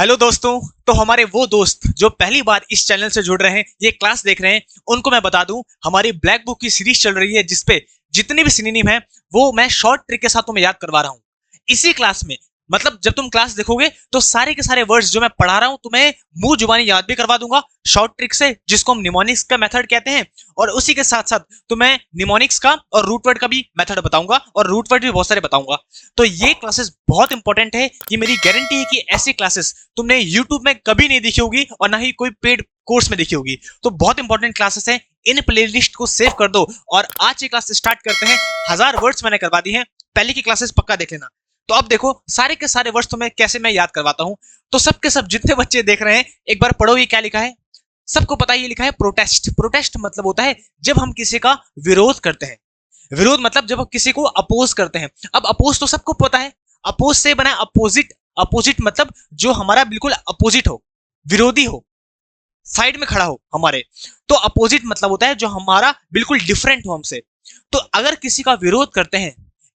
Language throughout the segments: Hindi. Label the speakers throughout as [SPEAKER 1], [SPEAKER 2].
[SPEAKER 1] हेलो दोस्तों। तो हमारे वो दोस्त जो पहली बार इस चैनल से जुड़ रहे हैं, ये क्लास देख रहे हैं, उनको मैं बता दूं हमारी ब्लैक बुक की सीरीज चल रही है जिसपे जितने भी सिनोनिम है वो मैं शॉर्ट ट्रिक के साथ तुम्हें याद करवा रहा हूं। इसी क्लास में मतलब जब तुम क्लास देखोगे तो सारे के सारे वर्ड्स जो मैं पढ़ा रहा हूं तुम्हें मुंह जुबानी याद भी करवा दूंगा शॉर्ट ट्रिक से, जिसको हम निमोनिक्स का मेथड कहते हैं। और उसी के साथ साथ तुम्हें निमोनिक्स का और रूट वर्ड का भी मेथड बताऊंगा और रूट वर्ड भी बहुत सारे बताऊंगा। तो ये क्लासेस बहुत इंपॉर्टेंट है। ये मेरी गारंटी है कि ऐसी क्लासेस तुमने यूट्यूब में कभी नहीं देखी होगी और ना ही कोई पेड कोर्स में देखी होगी। तो बहुत इंपॉर्टेंट क्लासेस हैं, इन प्लेलिस्ट को सेव कर दो और आज ये क्लास स्टार्ट करते हैं। 1000 वर्ड्स मैंने करवा दी हैं, पहले की क्लासेस पक्का देख लेना। तो अब देखो सारे के सारे वर्ड्स तुम्हें कैसे मैं याद करवाता हूं। तो सबके सब जितने बच्चे देख रहे हैं एक बार पढ़ो ये क्या लिखा है। सबको पता है ये लिखा है प्रोटेस्ट। प्रोटेस्ट मतलब होता है जब हम किसी का विरोध करते हैं। विरोध मतलब जब हम किसी को अपोज करते हैं। अब अपोज तो सबको पता है, अपोज से बना अपोजिट। अपोजिट मतलब जो हमारा बिल्कुल अपोजिट हो, विरोधी हो, साइड में खड़ा हो हमारे। तो अपोजिट मतलब होता है जो हमारा बिल्कुल डिफरेंट हो हमसे। तो अगर किसी का विरोध करते हैं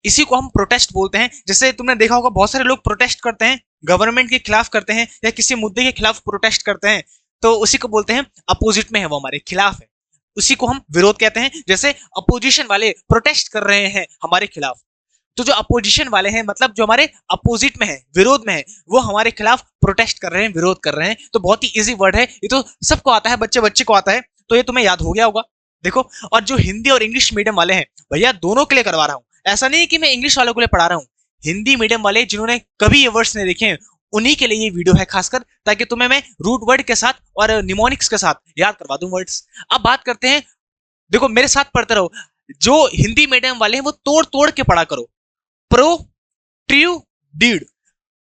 [SPEAKER 1] इसी को हम प्रोटेस्ट बोलते हैं। जैसे तुमने देखा होगा बहुत सारे लोग प्रोटेस्ट करते हैं, गवर्नमेंट के खिलाफ करते हैं या किसी मुद्दे के खिलाफ प्रोटेस्ट करते हैं, तो उसी को बोलते हैं अपोजिट में है, वो हमारे खिलाफ है, उसी को हम विरोध कहते हैं। जैसे अपोजिशन वाले प्रोटेस्ट कर रहे हैं हमारे खिलाफ, तो जो अपोजिशन वाले हैं मतलब जो हमारे अपोजिट में है, विरोध में है, वो हमारे खिलाफ प्रोटेस्ट कर रहे हैं, विरोध कर रहे हैं। तो बहुत ही इजी वर्ड है, ये तो सबको आता है, बच्चे बच्चे को आता है, तो ये तुम्हें याद हो गया होगा। देखो, और जो हिंदी और इंग्लिश मीडियम वाले हैं भैया दोनों के लिए करवा रहा हूं। ऐसा नहीं कि मैं इंग्लिश वालों के लिए पढ़ा रहा हूँ, हिंदी मीडियम वाले जिन्होंने कभी ये वर्ड्स नहीं देखे हैं उन्हीं के लिए ये वीडियो है खासकर, ताकि तुम्हें मैं रूट वर्ड के साथ और निमोनिक्स के साथ याद करवा दूं वर्ड्स। अब बात करते हैं, देखो मेरे साथ पढ़ते रहो। जो हिंदी मीडियम वाले हैं वो तोड़ तोड़ के पढ़ा करो। प्रोट्रूड,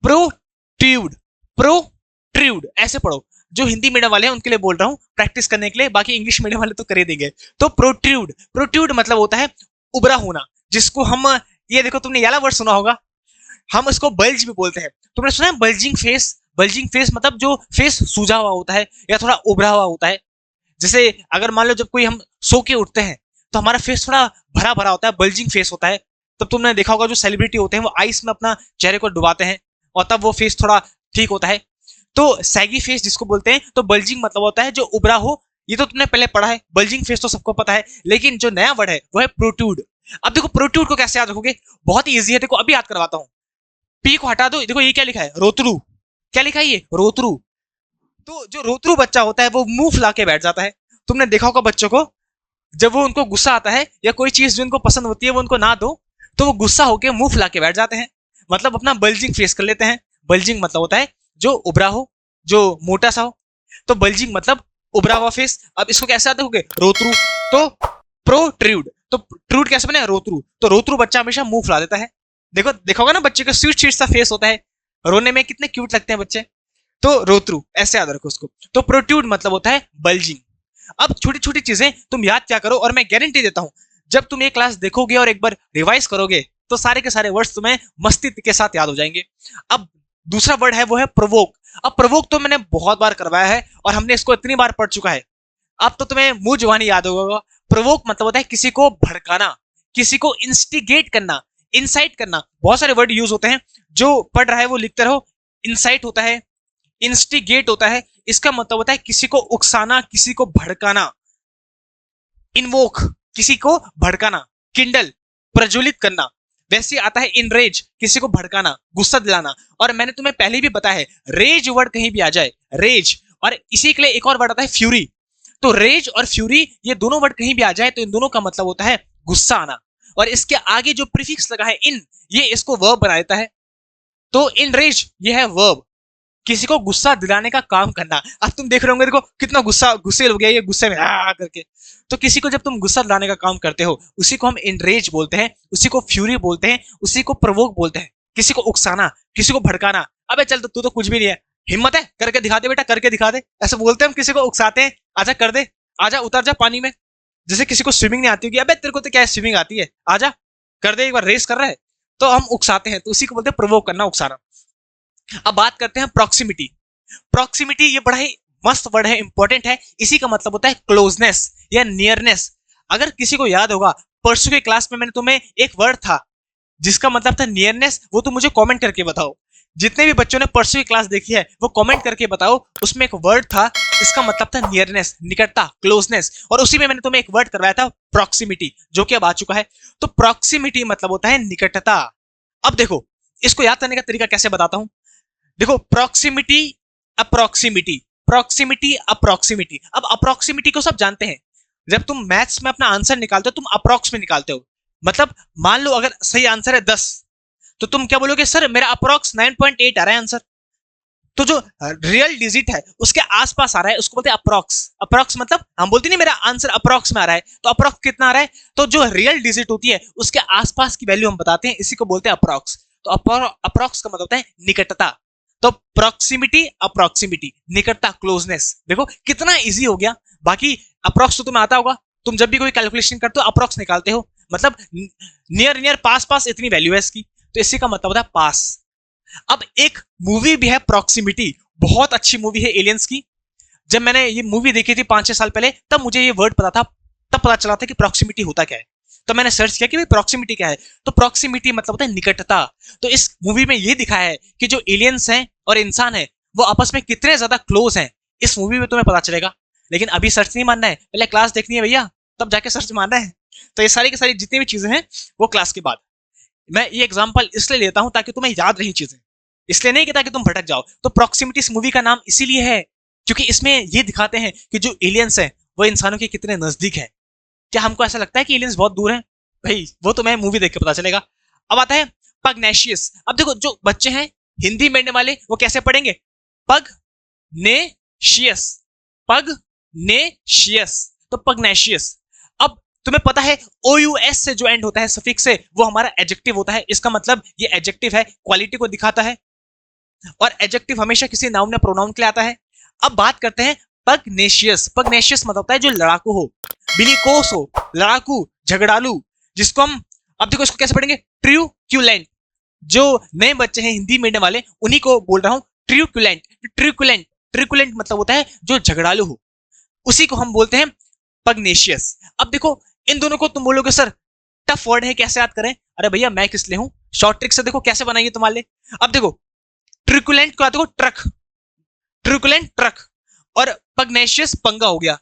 [SPEAKER 1] प्रोट्रूड, प्रोट्रूड, ऐसे पढ़ो। जो हिंदी मीडियम वाले हैं उनके लिए बोल रहा हूं प्रैक्टिस करने के लिए, बाकी इंग्लिश मीडियम वाले तो कर ही देंगे। तो प्रोट्रूड, प्रोट्रूड मतलब होता है उबरा होना, जिसको हम, ये देखो तुमने ये वाला वर्ड सुना होगा, हम इसको बल्ज भी बोलते हैं। तुमने सुना है बल्जिंग फेस? बल्जिंग फेस मतलब जो फेस सूजा हुआ होता है या थोड़ा उभरा हुआ होता है। जैसे अगर मान लो जब कोई हम सो के उठते हैं तो हमारा फेस थोड़ा भरा भरा होता है, बल्जिंग फेस होता है। तब तुमने देखा होगा जो सेलिब्रिटी होते हैं वो आइस में अपना चेहरे को डुबाते हैं और तब वो फेस थोड़ा ठीक होता है। तो सैगी फेस जिसको बोलते हैं, तो बल्जिंग मतलब होता है जो उभरा हो। ये तो तुमने पहले पढ़ा है, बल्जिंग फेस तो सबको पता है, लेकिन जो नया वर्ड है वो है प्रोट्रूड। अब देखो प्रोट्रूड को कैसे याद रखोगे, बहुत ही इजी है। देखो अभी याद करवाता हूं, पी को हटा दो, देखो ये क्या लिखा है, रोतरू। क्या लिखा है ये, रोतरू। तो जो रोतरू बच्चा होता है वो मुंह फुला के बैठ जाता है। तुमने देखा होगा बच्चों को, जब वो उनको गुस्सा आता है या कोई चीज जो उनको पसंद होती है वो उनको ना दो तो वो गुस्सा होकर मुंह फुला के बैठ जाते हैं, मतलब अपना बल्जिंग फेस कर लेते हैं। बल्जिंग मतलब होता है जो उभरा हो, जो मोटा सा हो। तो बल्जिंग मतलब उभरा हुआ फेस। अब इसको कैसे याद रखोगे, रोतरू। तो प्रोट्रूड, तो ट्रूड कैसे बने, रोतरू। तो रोतरू बच्चा हमेशा मुंह फुला देता है। देखो देखोगे ना बच्चे का स्वीट स्वीट सा फेस होता है, रोने में कितने क्यूट लगते हैं बच्चे। तो रोतरू ऐसे याद रखो उसको। तो प्रोट्रूड मतलब होता है बल्जिंग। अब छोटी छोटी चीजें तुम याद क्या करो, और मैं गारंटी देता हूं जब तुम ये क्लास देखोगे और एक बार रिवाइज करोगे तो सारे के सारे वर्ड्स तुम्हें मस्ती के साथ याद हो जाएंगे। अब दूसरा वर्ड है वो है प्रोवोक। अब प्रोवोक तो मैंने बहुत बार करवाया है और हमने इसको इतनी बार पढ़ चुका है, अब तो तुम्हें मुंह जुबानी याद होगा। प्रोवोक मतलब होता है किसी को भड़काना, किसी को इंस्टिगेट करना, इंसाइट करना। बहुत सारे वर्ड यूज होते हैं, जो पढ़ रहा है वो लिखते रहो। इंसाइट होता है, इंस्टिगेट होता है, इसका मतलब होता है किसी को उकसाना, किसी को भड़काना। इन्वोक, किसी को भड़काना। किंडल, प्रज्वलित करना। वैसे आता है इनरेज, किसी को भड़काना, गुस्सा दिलाना। और मैंने तुम्हें पहले भी बताया है, रेज वर्ड कहीं भी आ जाए, रेज, और इसी के लिए एक और वर्ड आता है फ्यूरी। तो रेज और फ्यूरी ये दोनों वर्ड कहीं भी आ जाए तो इन दोनों का मतलब होता है गुस्सा आना। और इसके आगे जो प्रीफिक्स लगा है इन, ये इसको वर्ब बना देता है। तो इनरेज ये है वर्ब, किसी को गुस्सा दिलाने का काम करना। अब तुम देख रहे होंगे, देखो कितना गुस्से हो गया ये, गुस्से में करके। तो किसी को जब तुम गुस्सा दिलाने का काम करते हो उसी को हम इनरेज बोलते हैं, उसी को फ्यूरी बोलते हैं, उसी को प्रोवोक बोलते हैं। किसी को उकसाना, किसी को भड़काना। अबे चल, तो तू तो कुछ भी नहीं है, हिम्मत है करके दिखा दे बेटा, करके दिखा दे, ऐसे बोलते हैं हम किसी को उकसाते हैं। आजा कर दे, आजा उतर जा पानी में। जैसे किसी को स्विमिंग नहीं आती होगी, अबे तेरे को तो क्या स्विमिंग आती है, आजा कर दे, एक बार रेस कर रहा है। तो हम उकसाते हैं, तो उसी को बोलते हैं प्रोवोक करना, उकसाना। अब बात करते हैं प्रॉक्सिमिटी। प्रॉक्सिमिटी ये बड़ा ही मस्त वर्ड है, इंपॉर्टेंट है। इसी का मतलब होता है क्लोजनेस या नियरनेस। अगर किसी को याद होगा, परसों के क्लास में मैंने तुम्हें एक वर्ड था जिसका मतलब था नियरनेस, वो तुम मुझे कमेंट करके बताओ। जितने भी बच्चों ने परसों की क्लास देखी है वो कमेंट करके बताओ, उसमें एक वर्ड था, इसका मतलब था नियरनेस, निकटता, क्लोजनेस, और उसी में मैंने तुम्हें एक वर्ड करवाया था प्रॉक्सिमिटी, जो कि अब आ चुका है। तो प्रॉक्सिमिटी मतलब होता है निकटता। अब देखो इसको याद करने का तरीका कैसे बताता हूं। देखो प्रॉक्सिमिटी, अप्रॉक्सिमिटी, प्रॉक्सिमिटी, अप्रॉक्सिमिटी। अब अप्रॉक्सिमिटी को सब जानते हैं, जब तुम मैथ्स में अपना आंसर निकालते हो तुम अप्रॉक्स में निकालते हो। मतलब मान लो अगर सही आंसर है 10, तो तुम क्या बोलोगे, सर मेरा अप्रॉक्स 9.8 आ रहा है आंसर। तो जो रियल डिजिट है उसके आसपास आ रहा है उसको बोलते हैं अप्रॉक्स। अप्रॉक्स मतलब हम बोलते नहीं मेरा आंसर अप्रॉक्स में आ रहा है, तो अप्रॉक्स कितना आ रहा है, तो जो रियल डिजिट होती है उसके आसपास की वैल्यू हम बताते हैं, इसी को बोलते हैं अप्रॉक्स। तो अप्रॉक्स का मतलब होता है निकटता। तो प्रॉक्सिमिटी, अप्रॉक्सिमिटी, निकटता, क्लोजनेस। देखो कितना इजी हो गया। बाकी अप्रॉक्स तो तुम्हें आता होगा, तुम जब भी कोई कैलकुलेशन करते हो अप्रॉक्स निकालते हो, मतलब नियर नियर पास पास इतनी वैल्यू है इसकी, तो इसी का मतलब होता है पास। अब एक मूवी भी है प्रॉक्सिमिटी, बहुत अच्छी मूवी है एलियंस की। जब मैंने ये मूवी देखी थी 5-6 साल पहले, तब मुझे ये वर्ड पता था, तब पता चला था कि प्रॉक्सिमिटी होता क्या है। तो मैंने सर्च किया कि भाई प्रॉक्सिमिटी क्या है, तो प्रॉक्सिमिटी मतलब होता है निकटता। तो इस मूवी में ये दिखाया है कि जो एलियंस हैं और इंसान है वो आपस में कितने ज्यादा क्लोज हैं, इस मूवी में तुम्हें पता चलेगा। लेकिन अभी सर्च नहीं मानना है, पहले क्लास देखनी है भैया, तब जाके सर्च मानना है। तो ये सारी की सारी जितनी भी चीजें हैं वो क्लास के बाद। मैं ये एग्जांपल इसलिए लेता हूं ताकि तुम्हें याद रही चीजें, इसलिए नहीं कि ताकि तुम भटक जाओ। तो प्रॉक्सिमिटी इस मूवी का नाम इसीलिए है क्योंकि इसमें ये दिखाते हैं कि जो एलियंस हैं वो इंसानों के कितने नजदीक हैं। क्या हमको ऐसा लगता है कि एलियंस बहुत दूर हैं? भाई वो तो मैं मूवी देख के पता चलेगा। अब आता है पगनेशियस। अब देखो जो बच्चे हैं हिंदी मीडियम वाले वो कैसे पढ़ेंगे, पग ने शियस, पग ने शियस, तो पगनेशियस। अब तुम्हें पता है OUS से जो एंड होता है सफिक्स से, वो हमारा एडजेक्टिव होता है। इसका मतलब ये एडजेक्टिव है, क्वालिटी को दिखाता है, और एडजेक्टिव हमेशा किसी नाउन या प्रोनाउन के लिए आता है। अब बात करते हैं पगनेशियस। पगनेशियस मतलब होता है जो लड़ाकू हो, बिलीकोस हो, लड़ाकू, झगड़ालू, जिसको हम, अब देखो इसको कैसे पढ़ेंगे, ट्रिक्यूलेंट। जो नए बच्चे हैं हिंदी मीडियम वाले उन्हीं को बोल रहा हूं, ट्रिक्यूलेंट। ट्रिक्यूलेंट, ट्रिक्यूलेंट मतलब होता है जो झगड़ालू हो, उसी को हम बोलते हैं पगनेशियस। अब देखो इन दोनों को तुम बोलोगे सर टफ वर्ड है कैसे याद करें, अरे भैया मैं किस लिए हूं, शॉर्ट ट्रिक से देखो कैसे बनाइए तुम्हारे लिए। अब देखो ट्रिकुलेंट को देखो ट्रक, ट्रिकुलेंट ट्रक, और पगनेशियस पंगा हो गया।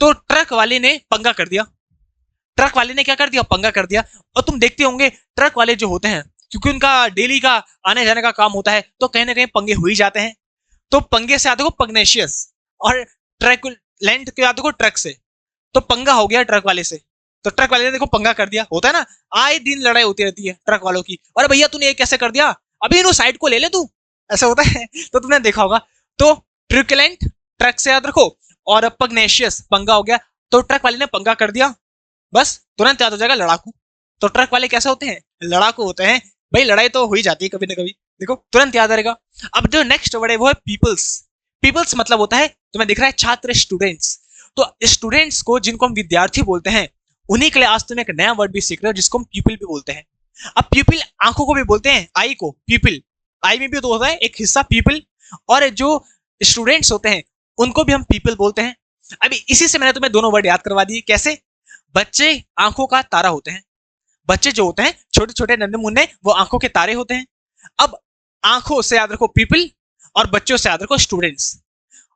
[SPEAKER 1] तो ट्रक वाले ने पंगा कर दिया, ट्रक वाले ने क्या कर दिया, पंगा कर दिया। और तुम देखते होंगे ट्रक वाले जो होते हैं, क्योंकि उनका डेली का आने जाने का काम होता है, तो कहीं ना कहीं पंगे हो ही जाते हैं। तो पंगे से आते हो पगनेशियस, और ट्रैकुलेंट के आते हो ट्रक से, तो पंगा हो गया ट्रक वाले से। तो ट्रक वाले ने देखो पंगा कर दिया, होता है ना, आए दिन लड़ाई होती रहती है ट्रक वालों की, अरे भैया तूने ये कैसे कर दिया, अभी इन्हों साइड को ले ले तू, ऐसा होता है। तो तुमने देखा होगा। तो ट्रिकुलेंट ट्रक से याद रखो, और पगनेशियस पंगा हो गया, तो ट्रक वाले ने पंगा कर दिया, बस तुरंत याद हो जाएगा लड़ाकू। तो ट्रक वाले कैसे होते हैं, लड़ाकू होते हैं। भाई लड़ाई तो हो ही जाती है कभी ना कभी, देखो तुरंत याद रहेगा। अब जो नेक्स्ट वर्ड है वो है पीपल्स। पीपल्स मतलब होता है, तुम्हें दिख रहा है छात्र, स्टूडेंट्स। तो स्टूडेंट्स को जिनको हम विद्यार्थी बोलते हैं, उन्हीं के लिए आज तुम एक नया वर्ड भी सीख रहे हो जिसको हम पीपल भी बोलते हैं। अब पीपल आंखों को भी बोलते हैं, आई को पीपल, आई में भी तो होता है एक हिस्सा पीपल, और जो स्टूडेंट्स होते हैं उनको भी हम पीपल बोलते हैं। अभी इसी से मैंने तुम्हें दोनों वर्ड याद करवा दिए। कैसे, बच्चे आंखों का तारा होते हैं, बच्चे जो होते हैं छोटे छोटे नन्हे मुन्ने वो आंखों के तारे होते हैं। अब आंखों से याद रखो पीपल, और बच्चों से याद रखो स्टूडेंट्स,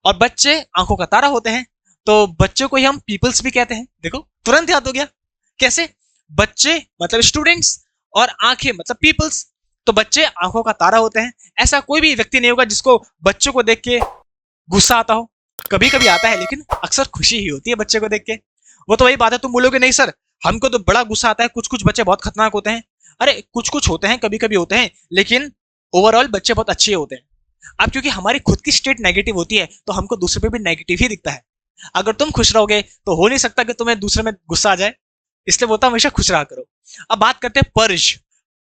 [SPEAKER 1] और बच्चे आंखों का तारा होते हैं, तो बच्चों को ही हम पीपल्स भी कहते हैं। देखो तुरंत याद हो गया। कैसे, बच्चे मतलब स्टूडेंट्स और आंखें मतलब पीपल्स, तो बच्चे आंखों का तारा होते हैं। ऐसा कोई भी व्यक्ति नहीं होगा जिसको बच्चों को देख के गुस्सा आता हो, कभी कभी आता है लेकिन अक्सर खुशी ही होती है बच्चे को देख के। वो तो वही बात है, तुम बोलोगे नहीं सर हमको तो बड़ा गुस्सा आता है, कुछ कुछ बच्चे बहुत खतरनाक होते हैं। अरे कुछ कुछ होते हैं, कभी कभी होते हैं, लेकिन ओवरऑल बच्चे बहुत अच्छे होते हैं। अब क्योंकि हमारी खुद की स्टेट नेगेटिव होती है तो हमको दूसरे पे भी नेगेटिव ही दिखता है। अगर तुम खुश रहोगे तो हो नहीं सकता कि तुम्हें दूसरे में गुस्सा आ जाए, इसलिए बोलता हमेशा खुश रहा करो। अब बात करते हैं पर्ज।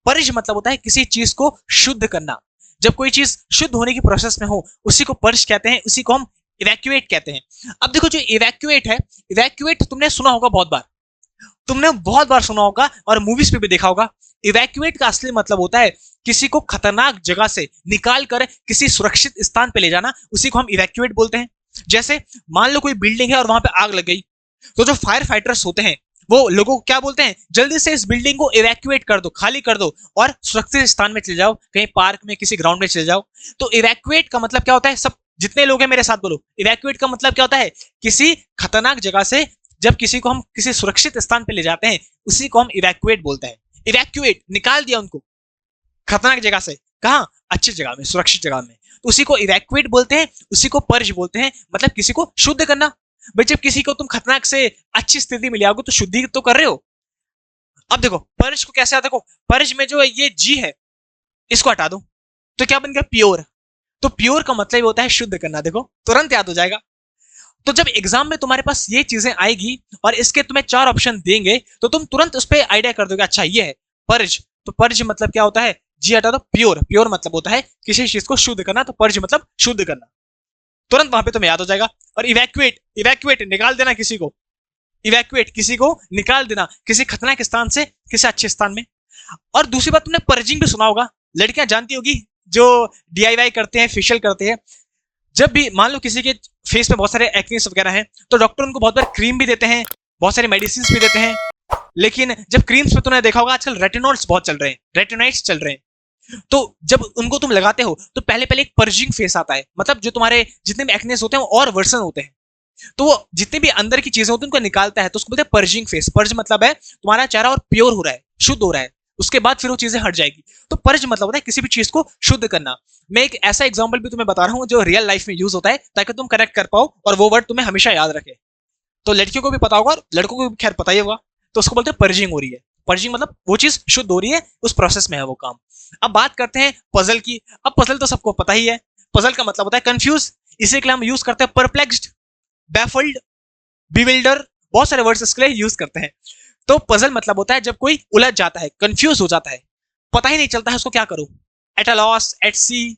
[SPEAKER 1] पर्ज मतलब होता है किसी चीज को शुद्ध करना। जब कोई चीज शुद्ध होने की प्रोसेस में हो उसी को पर्ज कहते हैं, उसी को हम इवैक्यूएट कहते हैं। अब देखो जो इवैक्यूएट है, इवैक्यूएट तुमने सुना होगा बहुत बार, तुमने बहुत बार सुना होगा और मूवीज पे भी देखा होगा। इवैक्यूएट का असली मतलब होता है किसी को खतरनाक जगह से निकाल कर किसी सुरक्षित स्थान पे ले जाना, उसी को हम इवैक्यूएट बोलते हैं। जैसे मान लो कोई बिल्डिंग है और वहां पे आग लग गई, तो जो फायर फाइटर्स होते हैं वो लोगों को क्या बोलते हैं, जल्दी से इस बिल्डिंग को इवैक्यूएट कर दो, खाली कर दो और सुरक्षित स्थान में चले जाओ, कहीं पार्क में, किसी ग्राउंड में चले जाओ। तो इवैक्यूएट का मतलब क्या होता है, सब जितने लोग हैं मेरे साथ बोलो, इवैक्यूएट का मतलब क्या होता है, किसी खतरनाक जगह से जब किसी को हम किसी सुरक्षित स्थान पे ले जाते हैं, उसी को हम इवैक्यूएट बोलते हैं। इवैक्यूएट, निकाल दिया उनको खतरनाक जगह से, कहाँ, अच्छी जगह में, सुरक्षित जगह में, तो उसी को इवैक्यूएट बोलते हैं, उसी को पर्ज बोलते हैं, मतलब किसी को शुद्ध करना। भाई जब किसी को तुम खतरनाक से अच्छी स्थिति में ले आओगे तो शुद्धि तो कर रहे हो। अब देखो पर्ज को कैसे आता, देखो पर्ज में जो ये जी है इसको हटा दो तो क्या बन गया, प्योर। तो प्योर का मतलब होता है शुद्ध करना, देखो तुरंत याद हो जाएगा। तो जब एग्जाम में तुम्हारे पास ये चीजें आएगी और इसके तुम्हें 4 ऑप्शन देंगे तो तुम तुरंत उस पर आइडिया कर दोगे, अच्छा ये है पर्ज। तो पर्ज मतलब क्या होता है, जी हटा दो, प्योर। प्योर मतलब होता है किसी चीज को शुद्ध करना, तो पर्ज मतलब शुद्ध करना, तुरंत वहां पे तुम्हें याद हो जाएगा। और इवैक्यूएट, इवैक्यूएट निकाल देना किसी को, इवैक्यूएट किसी को निकाल देना किसी खतरनाक स्थान से किसी अच्छे स्थान में। और दूसरी बात, तुमने पर्जिंग भी सुना होगा, लड़कियां जानती होगी जो डीआईवाई करते हैं, फेशियल करते हैं। जब भी मान लो किसी के फेस में बहुत सारे एक्नेस वगैरह हैं तो डॉक्टर उनको बहुत बार क्रीम भी देते हैं, बहुत सारे मेडिसिन भी देते हैं। लेकिन जब क्रीम्स में तुमने देखा होगा आजकल रेटिनॉल्स बहुत चल रहे हैं, रेटिनाइट्स चल रहे हैं, तो जब उनको तुम लगाते हो तो पहले पहले एक पर्जिंग फेस आता है, मतलब जो तुम्हारे जितने भी एक्नेस होते हैं वो और वर्सन होते हैं, तो वो जितने भी अंदर की चीजें होती हैं उनको निकालता है, तो उसको बोलते हैं पर्जिंग फेस। पर्ज मतलब है तुम्हारा चेहरा और प्योर हो रहा है, शुद्ध हो रहा है, उसके बाद फिर वो चीजें हट जाएगी। तो पर्ज मतलब होता है किसी भी चीज को शुद्ध करना। मैं एक ऐसा एग्जांपल भी तुम्हें बता रहा हूँ जो रियल लाइफ में यूज होता है, ताकि तुम करेक्ट कर पाओ और वो वर्ड तुम्हें हमेशा याद रखे। तो लड़कियों को भी पता होगा और लड़कों को भी खैर पता ही होगा, तो उसको बोलते हैं पर्जिंग हो रही है। पर्जिंग मतलब वो चीज शुद्ध हो रही है, उस प्रोसेस में है वो काम। अब बात करते हैं पजल की। अब पजल तो सबको पता ही है, पजल का मतलब होता है कंफ्यूज, इसी के लिए हम यूज करते हैं परप्लेक्स्ड, बैफल्ड, बिविल्डर, बहुत सारे वर्ड्स इसके लिए यूज करते हैं। तो पजल मतलब होता है जब कोई उलझ जाता है, कंफ्यूज हो जाता है, पता ही नहीं चलता है उसको क्या करूं, एट अ लॉस, एट सी,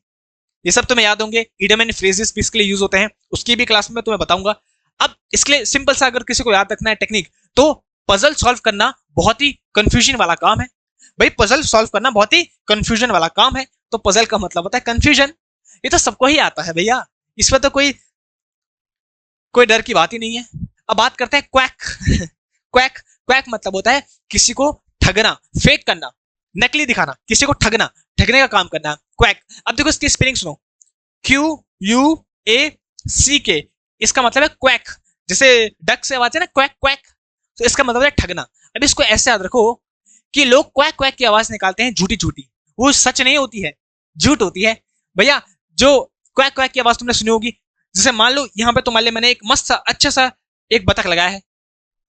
[SPEAKER 1] ये सब तुम्हें याद होंगे। इडियम एंड फ्रेजेस भी इसके लिए यूज होते हैं, उसकी भी क्लास में तुम्हें बताऊंगा। अब इसके लिए सिंपल सा अगर किसी को याद रखना है टेक्निक, तो पजल सॉल्व करना बहुत ही कंफ्यूजन वाला काम है। भाई पजल सॉल्व करना बहुत ही कंफ्यूजन वाला काम है, तो पजल का मतलब होता है कंफ्यूजन। ये तो सबको ही आता है भैया, इसमें तो कोई कोई डर की बात ही नहीं है। अब बात करते हैं क्वैक। क्वैक, क्वैक मतलब होता है किसी को ठगना, फेक करना, नकली दिखाना, किसी को ठगना, ठगने का काम करना, क्वैक। अब देखो इसकी स्पेलिंग सुनो, QUACK, इसका मतलब है क्वैक, जैसे डक से आवाज है ना क्वैक क्वैक, तो इसका मतलब है ठगना। अब इसको ऐसे याद रखो कि लोग क्वैक क्वैक की आवाज निकालते हैं झूठी झूठी, वो सच नहीं होती है, झूठ होती है भैया। जो क्वैक क्वैक की आवाज तुमने सुनी होगी, जैसे मान लो यहाँ पे तुम्हारे लिए मैंने एक मस्त सा अच्छा सा एक बतख लगाया है,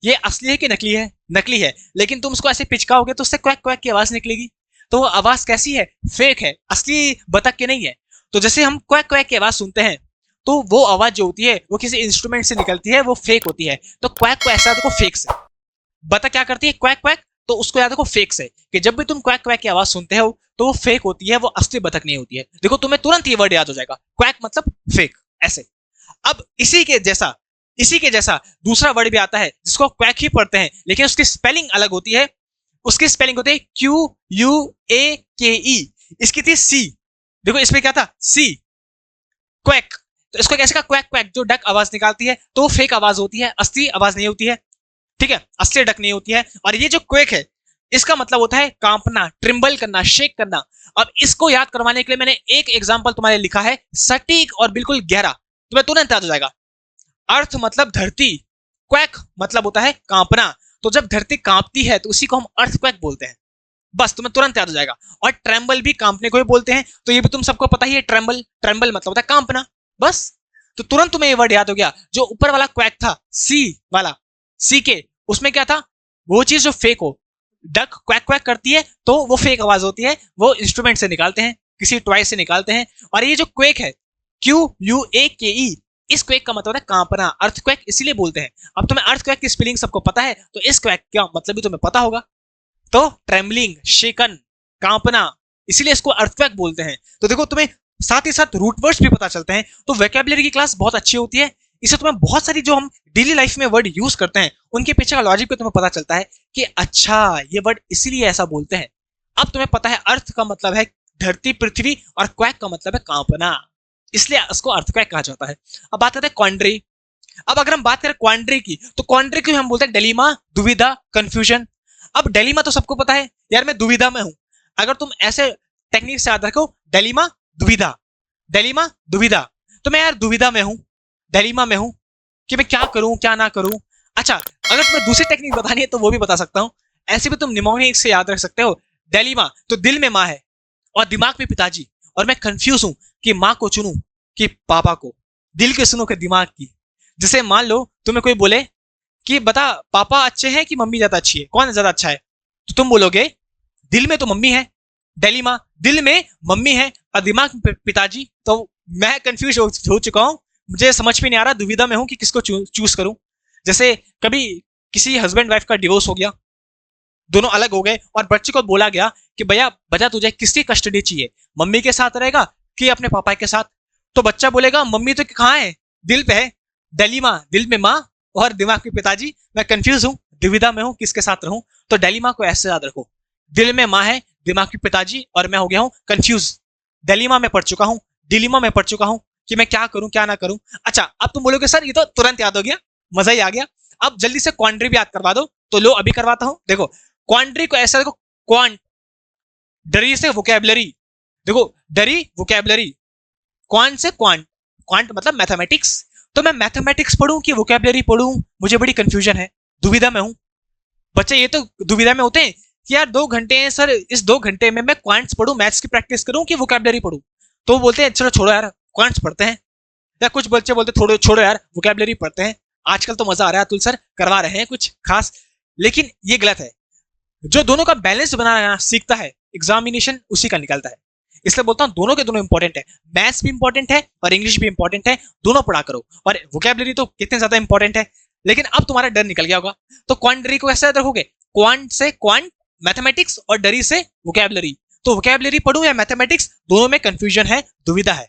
[SPEAKER 1] ये असली है कि नकली है, नकली है, लेकिन तुम उसको ऐसे पिचकाओगे तो उससे क्वैक क्वैक की आवाज निकलेगी, तो वो आवाज कैसी है, फेक है, असली बतख की नहीं है। तो जैसे हम क्वैक क्वैक की आवाज सुनते हैं तो वो आवाज जो होती है वो किसी इंस्ट्रूमेंट से निकलती है, वो फेक होती है। तो क्वैक को ऐसा देखो फेक से, बतख क्या करती है क्वैक क्वैक, तो उसको याद रखो फेक से, कि जब भी तुम क्वैक क्वैक की आवाज सुनते हो तो वो फेक होती है, वो असली बतख नहीं होती है। देखो तुम्हें तुरंत ये वर्ड याद हो जाएगा, क्वैक मतलब फेक, ऐसे। अब इसी के जैसा दूसरा वर्ड भी आता है जिसको क्वैक ही पढ़ते हैं, लेकिन उसकी स्पेलिंग अलग होती है। उसकी स्पेलिंग होती है QUAKE, इसकी थी सी, देखो इसमें क्या था, सी, क्वैक। तो इसको कैसे का क्वैक क्वैक, जो डक आवाज निकालती है तो फेक आवाज होती है, असली आवाज नहीं होती है, ठीक है, असली डक नहीं होती है। और ये जो क्वेक है इसका मतलब होता है कांपना, ट्रिम्बल करना, शेक करना। अब इसको याद करवाने के लिए मैंने एक एग्जांपल तुम्हारे लिखा है, सटीक और बिल्कुल गहरा, तुम्हें तुरंत याद हो जाएगा। अर्थ मतलब धरती, क्वैक मतलब होता है कांपना, तो जब धरती कांपती है तो उसी को हम अर्थक्वेक बोलते हैं, बस तुम्हें तुरंत याद हो जाएगा। और ट्रेम्बल भी कांपने को ही बोलते हैं, तो ये भी तुम सबको पता ही है, ट्रेम्बल, ट्रेम्बल मतलब होता है कांपना, बस। तो तुरंत तुम्हें ये वर्ड याद हो गया। जो ऊपर वाला क्वैक था, सी वाला, सी के, उसमें क्या था, वो चीज जो फेक हो, डक क्वैक क्वैक करती है तो वो फेक आवाज होती है, वो इंस्ट्रूमेंट से निकालते हैं, किसी टॉय से निकालते हैं। और ये जो क्वेक है, QUAKE, इस क्वेक का मतलब है कांपना, अर्थक्वेक इसीलिए बोलते हैं। अब तुम्हें अर्थक्वेक की स्पेलिंग सबको पता है, तो इस क्वेक का मतलब भी तुम्हें पता होगा। तो ट्रेम्बलिंग, शेकन, कांपना, इसीलिए इसको अर्थक्वेक बोलते हैं। तो देखो तुम्हें साथ ही साथ रूट वर्ड्स भी पता चलते हैं, तो वोकैबुलरी की क्लास बहुत अच्छी होती है। इससे तुम्हें बहुत सारी जो हम डेली लाइफ में वर्ड यूज करते हैं उनके पीछे का लॉजिक भी तुम्हें पता चलता है कि अच्छा ये वर्ड इसीलिए ऐसा बोलते हैं। अब तुम्हें पता है अर्थ का मतलब है धरती, पृथ्वी, और क्वैक का मतलब है कांपना, इसलिए इसको अर्थक्वेक कहा जाता है। अब बात करते हैं क्वांड्री। अब अगर हम बात करें क्वांड्री की, तो क्वांड्री की हम बोलते हैं डिलेमा, दुविधा, कंफ्यूजन। अब डिलेमा तो सबको पता है यार, मैं दुविधा में हूं। अगर तुम ऐसे टेक्निक से याद रखो, डिलेमा, दुविधा, डिलेमा, दुविधा, तो मैं यार दुविधा में हूं, डिलेमा में हूं कि मैं क्या करूं क्या ना करूं। अच्छा, अगर तुम्हें दूसरी टेक्निक बतानी है तो वो भी बता सकता हूं। ऐसे भी तुम निमोनिक से याद रख सकते हो। डिलेमा तो दिल में माँ है और दिमाग में पिताजी, और मैं कंफ्यूज हूं कि माँ को चुनूं कि पापा को, दिल के सुनो कि दिमाग की। जैसे मान लो तुम्हें कोई बोले कि बता पापा अच्छे हैं कि मम्मी ज्यादा अच्छी है, कौन ज्यादा अच्छा है, तो तुम बोलोगे दिल में तो मम्मी है, डिलेमा, दिल में मम्मी है और दिमाग में पिताजी। तो मैं कंफ्यूज हो चुका हूं, मुझे समझ में नहीं आ रहा, दुविधा में हूं कि किसको चूज करूं। जैसे कभी किसी हस्बैंड वाइफ का डिवोर्स हो गया, दोनों अलग हो गए और बच्चे को बोला गया कि भैया बता तुझे किसकी कस्टडी चाहिए, मम्मी के साथ रहेगा कि अपने पापा के साथ। तो बच्चा बोलेगा मम्मी तो कहाँ है, दिल पे है, डिलेमा, दिल में माँ और दिमाग में पिताजी, मैं कंफ्यूज हूँ, दुविधा में हूँ किसके साथ रहूं। तो डिलेमा को ऐसे याद रखो, दिल में माँ है, दिमाग में पिताजी, और मैं हो गया हूँ कंफ्यूज, डिलेमा में पढ़ चुका हूँ, डिलेमा में पढ़ चुका हूँ कि मैं क्या करूं क्या ना करूं। अच्छा, अब तुम बोलोगे सर ये तो तुरंत याद हो गया, मजा ही आ गया। अब जल्दी से क्वांड्री भी याद करवा दो, तो लो अभी करवाता हूं। देखो क्वांड्री को ऐसा देखो, क्वांट, डरी से वोकेबलरी, देखो डरी वोकेबलरी, क्वांट से क्वांट, क्वांट मतलब मैथमेटिक्स। तो मैं मैथमेटिक्स पढ़ूं कि वोकेबलरी पढ़ूं, मुझे बड़ी कंफ्यूजन है, दुविधा में हूं। बच्चे ये तो दुविधा में होते हैं कि यार 2 घंटे हैं सर, इस 2 घंटे में मैं क्वांट्स पढ़ूं, मैथ्स की प्रैक्टिस करूं कि वोकेबलरी पढ़ूं। तो वो बोलते हैं चलो छोड़ो यार क्वांट्स पढ़ते हैं, या कुछ बच्चे बोलते थोड़ो छोड़ो यार वोकेबलरी पढ़ते हैं, आजकल तो मजा आ रहा है अतुल सर करवा रहे हैं कुछ खास। लेकिन ये गलत है। जो दोनों का बैलेंस बनाना सीखता है, एग्जामिनेशन उसी का निकलता है। इसलिए बोलता हूँ दोनों के दोनों इंपॉर्टेंट है, मैथ्स भी इंपॉर्टेंट है और इंग्लिश भी इंपॉर्टेंट है, दोनों पढ़ा करो। और वोकेबलरी तो कितने ज्यादा इंपॉर्टेंट है। लेकिन अब तुम्हारा डर निकल गया होगा, तो क्वांटरी को कैसे रखोगे, क्वांट से क्वांट मैथमेटिक्स और डरी से वोकेबलरी। तो वोकेबलरी पढ़ूं या मैथमेटिक्स, दोनों में कंफ्यूजन है, दुविधा है।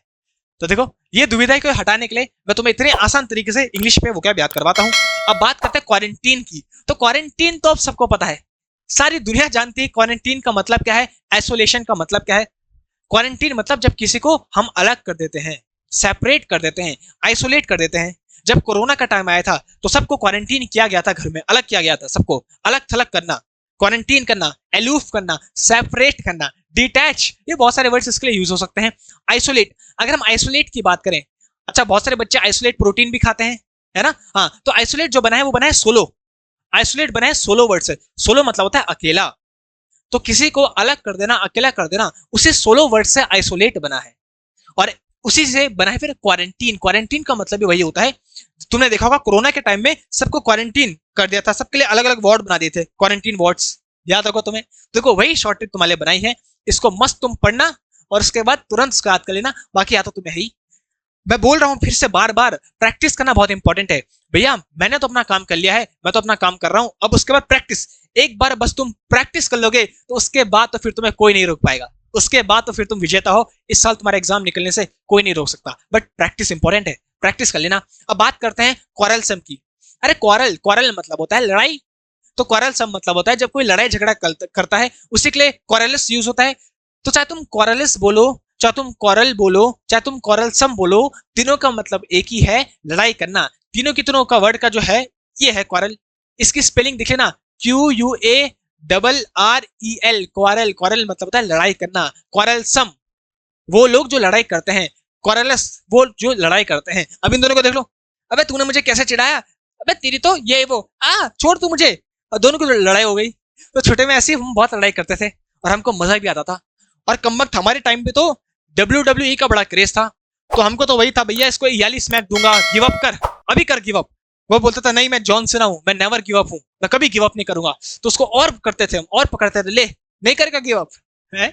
[SPEAKER 1] तो देखो ये दुविधा को हटाने के लिए मैं तुम्हें इतने आसान तरीके से इंग्लिश पे वोकैब याद करवाता हूं। अब बात करते हैं क्वारंटीन की। तो क्वारंटीन तो अब सबको पता है, सारी दुनिया जानती है क्वारंटीन का मतलब क्या है, आइसोलेशन का मतलब क्या है। क्वारंटीन मतलब जब किसी को हम अलग कर देते हैं, सेपरेट कर देते हैं, आइसोलेट कर देते हैं। जब कोरोना का टाइम आया था तो सबको क्वारंटीन किया गया था, घर में अलग किया गया था, सबको अलग थलग करना, क्वारंटीन करना, एलूफ करना, सेपरेट करना, डिटैच, ये बहुत सारे वर्ड्स इसके लिए यूज हो सकते हैं। आइसोलेट, अगर हम आइसोलेट की बात करें, अच्छा बहुत सारे बच्चे आइसोलेट प्रोटीन भी खाते हैं, है ना। हाँ, तो आइसोलेट जो बना है वो बना है सोलो, आइसोलेट बना है सोलो वर्ड से। सोलो मतलब होता है अकेला, तो किसी को अलग कर देना, अकेला कर देना, उसी सोलो वर्ड से आइसोलेट बना है। और उसी से बना है फिर क्वारंटीन। क्वारंटीन का मतलब भी वही होता है। तुमने देखा होगा कोरोना के टाइम में सबको क्वारंटीन कर दिया था, सबके लिए अलग अलग वार्ड बना दिए थे, क्वारंटीन वार्ड्स, याद होगा तुम्हें। देखो वही शॉर्ट ट्रिक तुम्हारे बनाई है, इसको मस्त तुम पढ़ना और उसके बाद तुरंत उसका याद कर लेना, बाकी या तो तुम्हें ही। मैं बोल रहा हूँ फिर से बार बार, प्रैक्टिस करना बहुत इंपॉर्टेंट है भैया। मैंने तो अपना काम कर लिया है, मैं तो अपना काम कर रहा हूँ, अब उसके बाद प्रैक्टिस। एक बार बस तुम प्रैक्टिस कर लोगे तो उसके बाद तो फिर तुम्हें कोई नहीं रोक पाएगा, उसके बाद तो फिर तुम विजेता हो। इस साल तुम्हारा एग्जाम निकलने से कोई नहीं रोक सकता, बट प्रैक्टिस इंपॉर्टेंट है, प्रैक्टिस कर लेना। अब बात करते हैं क्वारलसम की। अरे क्वारल, क्वारल मतलब होता है लड़ाई, तो क्वारलसम मतलब होता है जब कोई लड़ाई झगड़ा करता है, उसी के लिए क्वारलस यूज होता है। तो चाहे तुम क्वारलस बोलो, चाहे तुम क्वारल बोलो, चाहे तुम क्वारलसम बोलो, तीनों का मतलब एक ही है, लड़ाई करना। तीनों की तीनों का वर्ड का जो है ये है क्वारल। इसकी स्पेलिंग देख लेना, QUARREL, क्वारल। क्वारल मतलब होता है लड़ाई करना। क्वारलसम वो लोग जो लड़ाई करते हैं, क्वारलस वो जो लड़ाई करते हैं। अब इन दोनों को देख लो, अबे तूने मुझे कैसे चिढ़ाया, अबे तेरी तो ये वो, छोड़ तू मुझे, और दोनों की लड़ाई हो गई। तो छोटे में ऐसे हम बहुत लड़ाई करते थे और हमको मजा भी आता था। और कम वक्त हमारे टाइम पे तो WWE का बड़ा क्रेज था, तो हमको तो वही था भैया इसको याली स्मैक दूंगा, गिव अप कर, अभी कर गिव अप। वो बोलता था नहीं मैं जॉन सीना हूं, मैं नेवर गिव अप हूं, मैं कभी गिव अप नहीं करूंगा। तो उसको और करते थे हम, और पकड़ते थे, ले नहीं करेगा गिव अप है।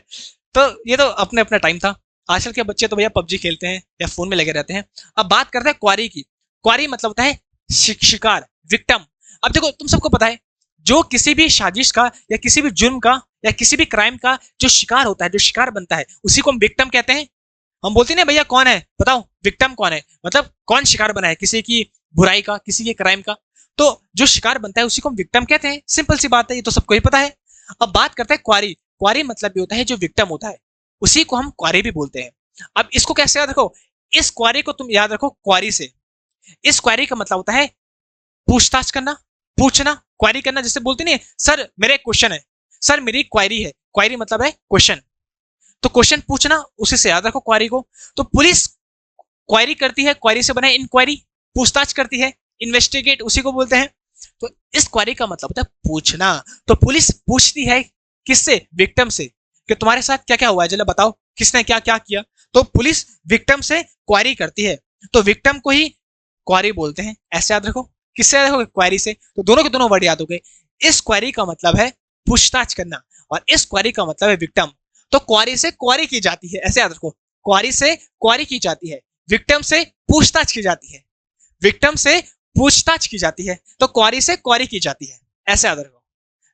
[SPEAKER 1] तो ये तो अपने अपना टाइम था। आजकल के बच्चे तो भैया पबजी खेलते हैं या फोन में लगे रहते हैं। अब बात करते हैं क्वारी की। क्वारी मतलब होता है शिकार, विक्टिम। अब देखो तुम सबको पता है, जो किसी भी साजिश का या किसी भी जुर्म का या किसी भी क्राइम का जो शिकार होता है, जो शिकार बनता है, उसी को हम विक्टिम कहते हैं। हम बोलते हैं ना भैया कौन है बताओ, विक्टिम कौन है, मतलब कौन शिकार बना है किसी की बुराई का, किसी के क्राइम का। तो जो शिकार बनता है उसी को हम विक्टिम कहते हैं, सिंपल सी बात है, ये तो सबको ही पता है। अब बात करते हैं क्वारी। क्वारी मतलब भी होता है जो विक्टिम होता है, उसी को हम क्वारी भी बोलते हैं। अब इसको कैसे याद रखो, इस क्वारी को तुम याद रखो क्वारी से। इस क्वेरी का मतलब होता है पूछताछ करना, पूछना, क्वेरी करना। जैसे बोलते नहीं सर मेरा एक क्वेश्चन है, सर मेरी क्वेरी है, क्वेरी मतलब है क्वेश्चन, तो क्वेश्चन पूछना, उसी से याद रखो क्वेरी को। तो पुलिस क्वेरी करती है, क्वेरी से बना इंक्वायरी, पूछताछ करती है, इन्वेस्टिगेट उसी को बोलते हैं। तो इस क्वेरी का मतलब होता है पूछना। तो पुलिस पूछती है किससे? विक्टिम से, कि तुम्हारे साथ क्या क्या हुआ है, जरा बताओ किसने क्या क्या किया। तो पुलिस विक्टिम से क्वेरी करती है, तो विक्टिम को ही क्वेरी बोलते हैं, ऐसे याद रखो। किससे याद रखोगे? क्वेरी से। तो दोनों के दोनों वर्ड याद हो गए। इस क्वेरी का मतलब है पूछताछ करना और इस क्वेरी का मतलब है विक्टिम। तो क्वेरी से क्वेरी की जाती है, ऐसे याद रखो। क्वेरी से क्वेरी की जाती है, विक्टिम से पूछताछ की जाती है, विक्टिम से पूछताछ की जाती है, तो क्वेरी से क्वेरी की जाती है, ऐसे याद रखो।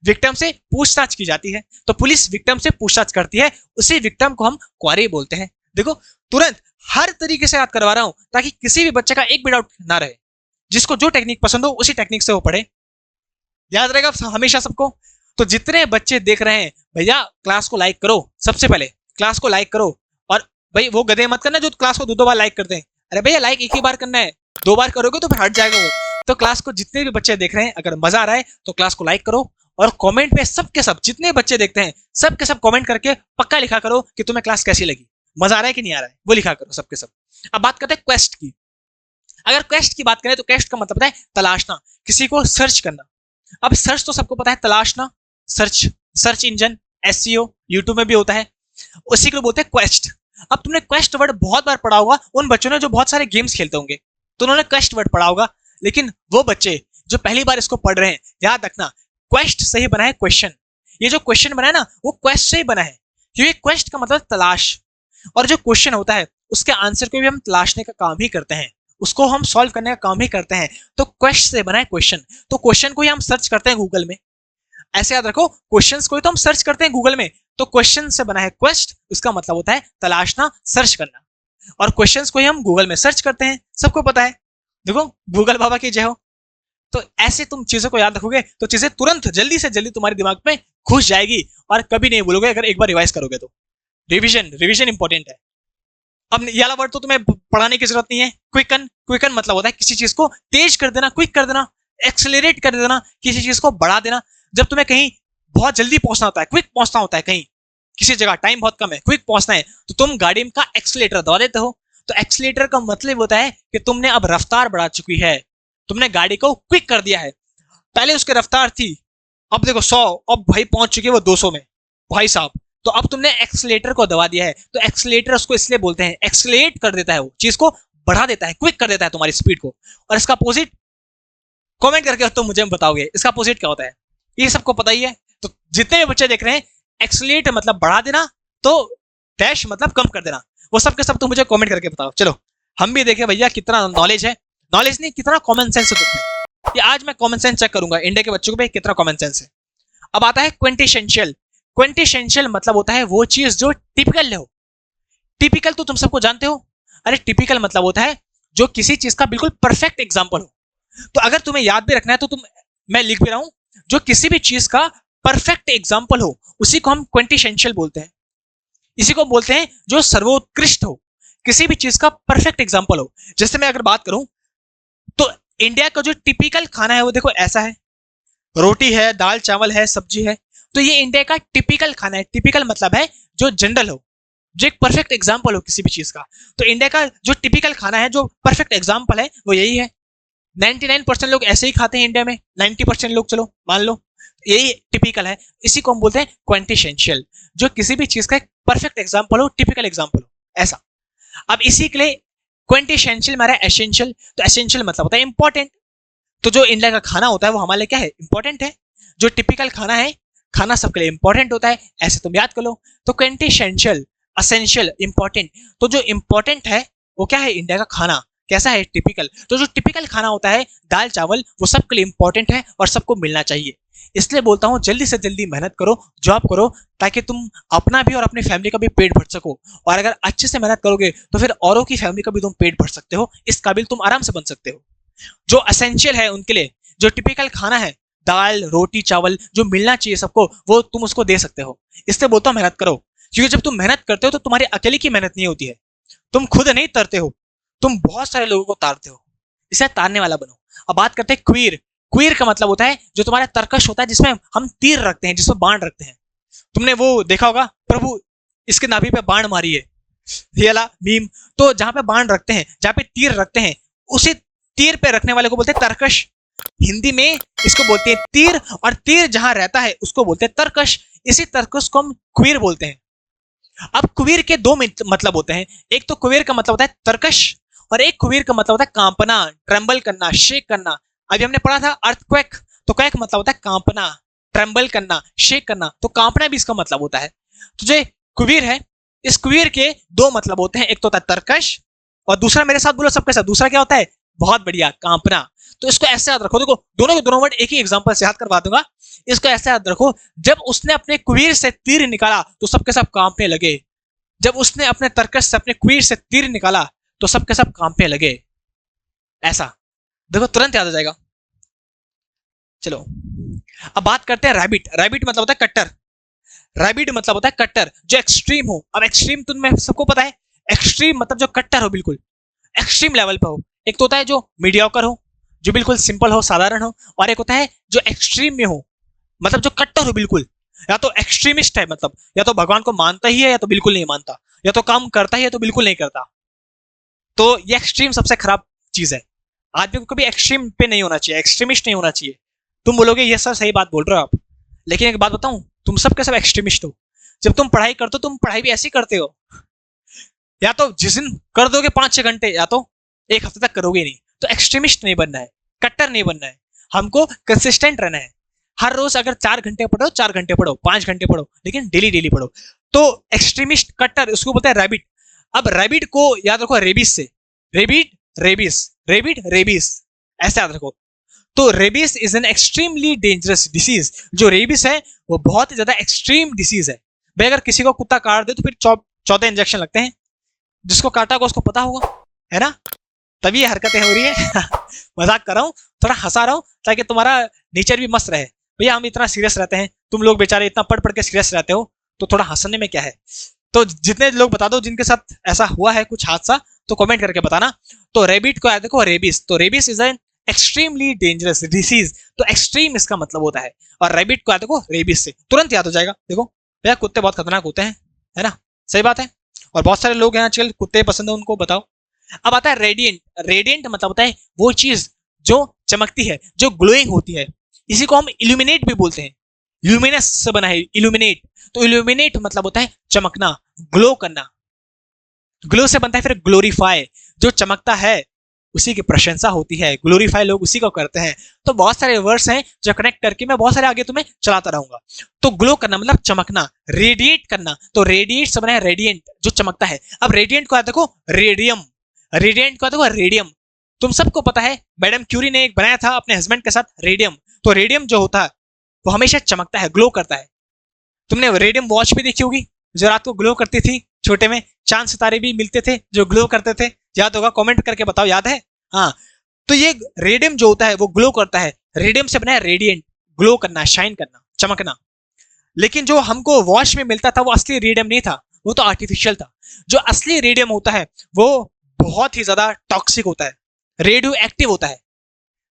[SPEAKER 1] विक्टिम से पूछताछ की जाती है, तो पुलिस विक्टिम से पूछताछ करती है, उसी विक्टिम को हम क्वेरी बोलते हैं। देखो तुरंत हर तरीके से याद करवा रहा हूं ताकि किसी भी बच्चे का एक भी डाउट ना रहे। जिसको जो टेक्निक पसंद हो उसी टेक्निक से वो पढ़े, याद रहेगा हमेशा सबको। तो जितने बच्चे देख रहे हैं भैया, क्लास को लाइक करो, सबसे पहले क्लास को लाइक करो। और भाई वो गधे मत करना जो क्लास को दो बार लाइक करते हैं। अरे भैया लाइक एक ही बार करना है, दो बार करोगे तो फिर हट जाएगा वो। तो क्लास को जितने भी बच्चे देख रहे हैं, अगर मजा आ रहा है तो क्लास को लाइक करो और कमेंट में सबके सब जितने बच्चे देखते हैं सबके सब कमेंट करके पक्का लिखा करो कि तुम्हें क्लास कैसी लगी, मजा आ रहा है कि नहीं आ रहा है, वो लिखा करो सबके सब। अब बात करते हैं क्वेस्ट की। अगर क्वेस्ट की बात करें तो क्वेस्ट का मतलब है तलाशना, किसी को सर्च करना। अब सर्च तो सबको पता है, तलाशना, search, search engine, SEO, YouTube में भी होता है, उसी को बोलते हैं क्वेस्ट। अब तुमने क्वेस्ट वर्ड बहुत बार पढ़ा होगा, उन बच्चों ने जो बहुत सारे गेम्स खेलते होंगे तो उन्होंने क्वेस्ट वर्ड पढ़ा होगा। लेकिन वो बच्चे जो पहली बार इसको पढ़ रहे हैं, याद रखना क्वेस्ट से ही बना है क्वेश्चन। ये जो क्वेश्चन बना है ना, वो क्वेस्ट से ही बना है, क्योंकि क्वेस्ट का मतलब तलाश, और जो क्वेश्चन होता है उसके आंसर को भी हम तलाशने का काम ही करते हैं, उसको हम सॉल्व करने का काम ही करते हैं। तो क्वेस्ट से बना है क्वेश्चन, तो क्वेश्चन को ही हम सर्च करते हैं गूगल में, ऐसे याद रखो। क्वेश्चंस को ही तो हम सर्च करते हैं गूगल में, तो क्वेश्चन से बना है क्वेस्ट, उसका मतलब होता है तलाशना, सर्च करना। और क्वेश्चंस को ही हम गूगल में सर्च करते हैं, सबको पता है। देखो गूगल बाबा की जय हो। तो ऐसे तुम चीजों को याद रखोगे तो चीजें तुरंत जल्दी से जल्दी तुम्हारे दिमाग में घुस जाएगी और कभी नहीं भूलोगे अगर एक बार रिवाइज करोगे तो। रिवीजन, रिवीजन इंपॉर्टेंट है। अब ये वाला वर्ड तो तुम्हें पढ़ाने की जरूरत नहीं है। क्विकन, क्विकन मतलब होता है किसी चीज को तेज कर देना, क्विक कर देना, एक्सेलरेट कर देना, किसी चीज को बढ़ा देना। जब तुम्हें कहीं बहुत जल्दी पहुंचना होता है, क्विक पहुंचना होता है, कहीं किसी जगह टाइम बहुत कम है, क्विक पहुंचना है, तो तुम गाड़ी का एक्सीलेटर दबा देते हो। तो एक्सीलेटर का मतलब होता है कि तुमने अब रफ्तार बढ़ा चुकी है, तुमने गाड़ी को क्विक कर दिया है। पहले उसकी रफ्तार थी, अब देखो 100, अब भाई पहुंच चुकी है वो 200 में भाई साहब। तो अब तुमने एक्सीलेटर को दबा दिया है। तो एक्सीलेटर उसको इसलिए बोलते हैं, एक्सीलेट कर देता है, वो चीज को बढ़ा देता है, क्विक कर देता है तुम्हारी स्पीड को। और इसका अपोजिट कमेंट करके तो मुझे बताओगे इसका अपोजिट क्या होता है, ये सबको पता ही है। तो जितने भी बच्चे देख रहे हैं, एक्सीलेट मतलब बढ़ा देना, तो डैश मतलब कम कर देना, वो सब के सब तो मुझे कमेंट करके बताओ। चलो हम भी देखें भैया कितना नॉलेज है, नॉलेज नहीं कितना कॉमन सेंस है तुमने। ये आज मैं कॉमन सेंस चेक करूंगा इंडिया के बच्चों को भी कितना कॉमन सेंस है। अब आता है क्विंटेसेंशियल। क्विंटेसेंशियल मतलब होता है वो चीज जो टिपिकल हो। टिपिकल तो तुम सबको जानते हो, अरे टिपिकल मतलब होता है जो किसी चीज का बिल्कुल परफेक्ट एग्जाम्पल हो। तो अगर तुम्हें याद भी रखना है तो मैं लिख भी रहा हूं, जो किसी भी चीज का परफेक्ट एग्जाम्पल हो उसी को हम क्विंटेसेंशियल बोलते हैं। इसी को बोलते हैं जो सर्वोत्कृष्ट हो, किसी भी चीज का परफेक्ट एग्जाम्पल हो। जैसे मैं अगर बात करूं तो इंडिया का जो टिपिकल खाना है वो देखो ऐसा है, रोटी है, दाल चावल है, सब्जी है। तो ये इंडिया का टिपिकल खाना है। टिपिकल मतलब है जो जनरल हो, जो एक परफेक्ट एग्जाम्पल हो किसी भी चीज का। तो इंडिया का जो टिपिकल खाना है, जो परफेक्ट एग्जाम्पल है, वो यही है। 99% लोग ऐसे ही खाते हैं इंडिया में, 90% लोग चलो मान लो, यही टिपिकल है। इसी को हम बोलते हैं क्विंटेसेंशियल, जो किसी भी चीज का एक परफेक्ट एग्जाम्पल हो, टिपिकल एग्जाम्पल हो, ऐसा। अब इसी के लिए क्विंटेसेंशियल में एसेंशियल, तो एसेंशियल मतलब होता है इंपॉर्टेंट। तो जो इंडिया का खाना होता है वो हमारे लिए क्या है, इंपॉर्टेंट है। जो टिपिकल खाना है, खाना सबके लिए इंपॉर्टेंट होता है, ऐसे तुम याद कर लो। तो क्विंटेसेंशियल, एसेंशियल, इंपॉर्टेंट। तो जो इंपॉर्टेंट है वो क्या है, इंडिया का खाना कैसा है, टिपिकल। तो जो टिपिकल खाना होता है, दाल चावल, वो सबके लिए इंपॉर्टेंट है और सबको मिलना चाहिए। इसलिए बोलता हूँ जल्दी से जल्दी मेहनत करो, जॉब करो, ताकि तुम अपना भी और अपनी फैमिली का भी पेट भर सको। और अगर अच्छे से मेहनत करोगे तो फिर औरों की फैमिली का भी तुम पेट भर सकते हो, इस काबिल तुम आराम से बन सकते हो। जो एसेंशियल है उनके लिए, जो टिपिकल खाना है, दाल रोटी चावल, जो मिलना चाहिए सबको, वो तुम उसको दे सकते हो। इसलिए बोलता हूँ मेहनत करो, क्योंकि जब तुम मेहनत करते हो तो तुम्हारी अकेले की मेहनत नहीं होती है, तुम खुद नहीं तरते हो, तुम बहुत सारे लोगों को तारते हो। इसे तारने वाला बनो। अब बात करते हैं क्वीर। क्वीर का मतलब होता है जो तुम्हारा तर्कश होता है, जिसमें हम तीर रखते हैं, जिसमें बाण रखते हैं। तुमने वो देखा होगा, प्रभु इसके नाभि पे बाण मारिए, ये वाला मीम। तो जहां पे बाण रखते हैं, जहां पे तीर रखते हैं, उसी तीर पे रखने वाले को बोलते हैं तर्कश। हिंदी में इसको बोलते हैं तीर, और तीर जहां रहता है उसको बोलते हैं तर्कश। इसी तर्कश को हम क्वीर बोलते हैं। अब क्वीर के दो मतलब होते हैं। एक तो क्वीर का मतलब होता है तर्कश, और एक क्वीर का मतलब होता है कांपना, ट्रेम्बल करना, शेक करना। अभी हमने पढ़ा था अर्थक्वेक, तो क्वेक मतलब होता है कांपना, ट्रेम्बल करना, शेक करना, तो कांपना भी इसका मतलब होता है। तो जो क्वीर है, इस क्वीर के दो मतलब होते हैं। एक तो होता है तर्कश, और दूसरा मेरे साथ बोलो सबके साथ, दूसरा क्या होता है? बहुत बढ़िया, कांपना। तो इसको ऐसे याद रखो। देखो दोनों के दोनों वर्ड एक ही एग्जांपल से याद करवा दूंगा। इसको ऐसे याद रखो, जब उसने अपने क्वीर से तीर निकाला तो सबके सब कांपने लगे। जब उसने अपने तर्कश से, अपने क्वीर से तीर निकाला तो सबके सब कांपने लगे। ऐसा देखो, तुरंत याद आ जाएगा। चलो अब बात करते हैं रैबिट। रैबिट मतलब होता है कट्टर। रैबिट मतलब होता है कट्टर, जो एक्सट्रीम हो। अब एक्सट्रीम तुम्हें सबको पता है, एक्सट्रीम मतलब जो कट्टर हो, बिल्कुल एक्सट्रीम लेवल पे हो। एक तो होता है जो मीडियोकर हो, जो बिल्कुल सिंपल हो, साधारण हो, और एक होता है जो एक्सट्रीम में हो, मतलब जो कट्टर हो बिल्कुल। या तो एक्सट्रीमिस्ट है, मतलब या तो भगवान को मानता ही है या तो बिल्कुल नहीं मानता, या तो काम करता ही है तो बिल्कुल नहीं करता। तो ये एक्सट्रीम सबसे खराब चीज है। आदमी को कभी एक्सट्रीम पे नहीं होना चाहिए, एक्सट्रीमिस्ट नहीं होना चाहिए। तुम बोलोगे ये सर सही बात बोल रहे हो आप, लेकिन एक बात बताऊं, तुम सबके सब एक्सट्रीमिस्ट हो। जब तुम पढ़ाई करते हो, तुम पढ़ाई भी ऐसी करते हो, या तो जिस दिन कर दोगे 5-6 घंटे, या तो एक हफ्ते तक करोगे नहीं। तो एक्सट्रीमिस्ट नहीं बनना है, कट्टर नहीं बनना है, हमको कंसिस्टेंट रहना है। हर रोज अगर 4 घंटे पढ़ो, 4 घंटे पढ़ो, 5 घंटे पढ़ो, लेकिन डेली डेली पढ़ो। तो एक्सट्रीमिस्ट, कट्टर, उसको बोलते हैं रैबिट। अब रैबिट को याद रखो रेबिस से, रेबिट रेबिस, रेबिट रेबिस, ऐसे याद रखो। तो rabies is an extremely dangerous disease. जो रेबिस है वो बहुत ही ज्यादा एक्सट्रीम डिसीज है भाई। अगर किसी को कुत्ता काट दे तो फिर 14 इंजेक्शन लगते हैं। जिसको काटा होगा उसको पता होगा, है ना? तभी ये हरकतें हो रही है। मजाक कर रहा हूँ, थोड़ा हंसा रहा हूँ ताकि तुम्हारा नेचर भी मस्त रहे। भैया हम इतना सीरियस रहते हैं, तुम लोग बेचारे इतना पढ़ पढ़ के सीरियस रहते हो, तो थोड़ा हंसने में क्या है। तो जितने लोग बता दो जिनके साथ ऐसा हुआ है कुछ हादसा, तो कमेंट करके बताना। तो रेबिट को याद देखो रेबिस, तो rabies is an extremely dangerous disease. तो एक्सट्रीम इसका मतलब होता है, और रेबिट को याद देखो रेबिस से, तुरंत याद हो जाएगा। देखो भैया कुत्ते बहुत खतरनाक होते हैं, है ना? सही बात है। और बहुत सारे लोग हैं आजकल कुत्ते पसंद है उनको, बताओ। अब आता है रेडिएंट। रेडिएंट मतलब होता है वो चीज जो चमकती है, जो ग्लोइंग होती है। इसी को हम इल्यूमिनेट भी बोलते हैं। ल्यूमिनस से बना है इल्यूमिनेट। तो इल्यूमिनेट मतलब होता है चमकना, ग्लो करना। ग्लो से बनता है फिर ग्लोरीफाई, जो चमकता है उसी की प्रशंसा होती है। ग्लोरीफाई लोग उसी को करते हैं। तो बहुत सारे वर्ड्स हैं जो कनेक्ट करके मैं बहुत सारे आगे तुम्हें चलाता रहूंगा। तो ग्लो करना मतलब चमकना, रेडिएट करना, तो रेडिएट से बना है रेडिएंट, जो चमकता है। अब रेडिएंट को देखो रेडियम, रेडिएंट को देखो रेडियम। तुम सबको पता है मैडम क्यूरी ने एक बनाया था अपने हस्बैंड के साथ रेडियम। तो रेडियम जो होता है वो हमेशा चमकता है, ग्लो करता है। तुमने रेडियम वॉच भी देखी होगी जो रात को ग्लो करती थी, छोटे में चांद सितारे भी मिलते थे जो ग्लो करते थे, याद होगा? कमेंट करके बताओ, याद है? हाँ। तो ये रेडियम जो होता है वो ग्लो करता है। रेडियम से बना है रेडिएंट, ग्लो करना, शाइन करना, चमकना। लेकिन जो हमको वॉच में मिलता था वो असली रेडियम नहीं था, वो तो आर्टिफिशियल था। जो असली रेडियम होता है वो बहुत ही ज्यादा टॉक्सिक होता है, रेडियो एक्टिव होता है।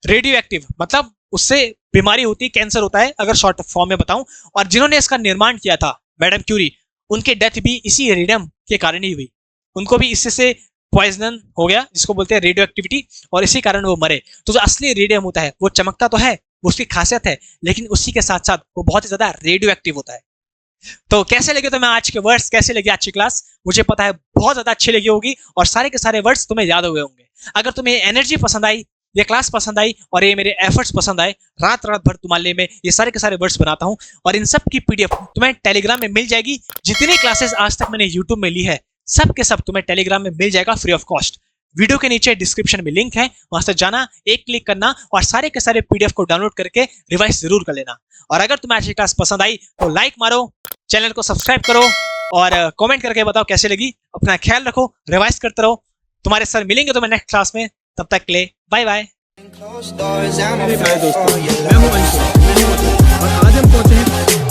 [SPEAKER 1] रेडियो एक्टिव मतलब उससे बीमारी होती है, कैंसर होता है, अगर शॉर्ट फॉर्म में बताऊं। और जिन्होंने इसका निर्माण किया था मैडम क्यूरी, उनकी डेथ भी इसी रेडियम के कारण ही हुई। उनको भी इससे से पॉइजन हो गया, जिसको बोलते हैं रेडियो एक्टिविटी, और इसी कारण वो मरे। तो जो असली रेडियम होता है वो चमकता तो है, वो उसकी खासियत है, लेकिन उसी के साथ साथ वो बहुत ही ज्यादा रेडियो एक्टिव होता है। तो कैसे लगे तुम्हें आज के वर्ड्स, कैसे लगी आज की क्लास? मुझे पता है बहुत ज्यादा अच्छी लगी होगी, और सारे के सारे वर्ड्स तुम्हें याद हुए होंगे। अगर तुम्हें एनर्जी पसंद आई, ये क्लास पसंद आई, और ये मेरे एफर्ट्स पसंद आए, रात रात भर तुम्हारे लिए मैं ये सारे के सारे वर्ड्स बनाता हूँ, और इन सब की पीडीएफ तुम्हें टेलीग्राम में मिल जाएगी। जितनी क्लासेस आज तक मैंने यूट्यूब में ली है, सब के सब तुम्हें टेलीग्राम में मिल जाएगा फ्री ऑफ कॉस्ट। वीडियो के नीचे डिस्क्रिप्शन में लिंक है, वहां से जाना, एक क्लिक करना, और सारे के सारे पीडीएफ को डाउनलोड करके रिवाइज जरूर कर लेना। और अगर तुम्हें आज की क्लास पसंद आई तो लाइक मारो, चैनल को सब्सक्राइब करो, और कमेंट करके बताओ कैसे लगी। अपना ख्याल रखो, रिवाइज करते रहो। तुम्हारे सर मिलेंगे तुम्हें नेक्स्ट क्लास में, तब तक के लिए बाय बाय।
[SPEAKER 2] मेरे प्यारे दोस्तों, मैं हूं अंशु, और आज हम पहुंचे हैं